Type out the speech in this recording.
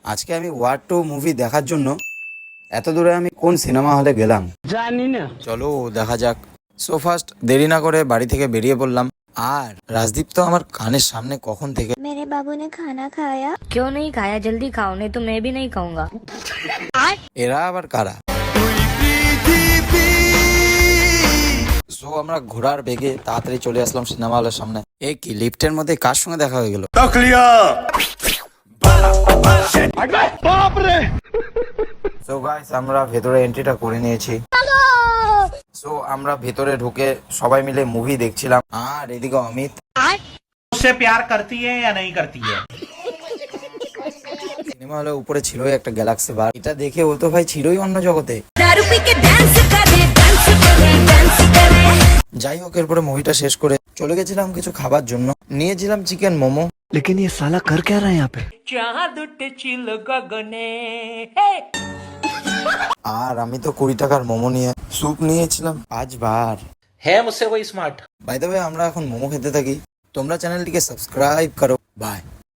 আজকে আমি war 2 movie দেখার জন্য এত দূরে আমি কোন সিনেমা হলে গেলাম জানি না। চলো দেখা যাক। সো ফার্স্ট দেরি না করে বাড়ি থেকে বেরিয়ে পড়লাম। আর রাজদীপ তো আমার কানের সামনে কখন থেকে। मेरे बाबू ने खाना खाया। क्यों नहीं खाया? जल्दी खाओ, नहीं तो मैं भी नहीं खाऊंगा। এরা আবার কারা? সো আমরা ঘোড়ার বেগে তাড়াতাড়ি চলে আসলাম সিনেমা হলের সামনে। এ কি লিফটের মধ্যে কার সঙ্গে দেখা হয়ে গেল? সো গাইস আমরা ভেতরে এন্ট্রিটা করে নিয়েছি। সো আমরা ভেতরে ঢুকে সবাই মিলে মুভি দেখছিলাম। আর এদিকে অমিত उससे प्यार करती है या नहीं करती है। সিনেমা হলের উপরে ছিলই একটা গ্যালাক্সি বার। এটা দেখে ও তো ভাই ছিলই অন্য জগতে। যাই হোক এরপরে মুভিটা শেষ করে চলে গেছিলাম কিছু খাবার জন্য। নিয়েছিলাম চিকেন মোমো। लेकिन ये साला कर क्या रहा है यहाँ पे? আর আমি তো 20 টাকার মোমো নিয়ে স্যুপ নিয়েছিলাম 5 বার। है मुझसे कोई स्मार्ट। বাই দ্য ওয়ে আমরা এখন মোমো খেতে থাকি। তোমরা চ্যানেলটিকে সাবস্ক্রাইব করো। বাই।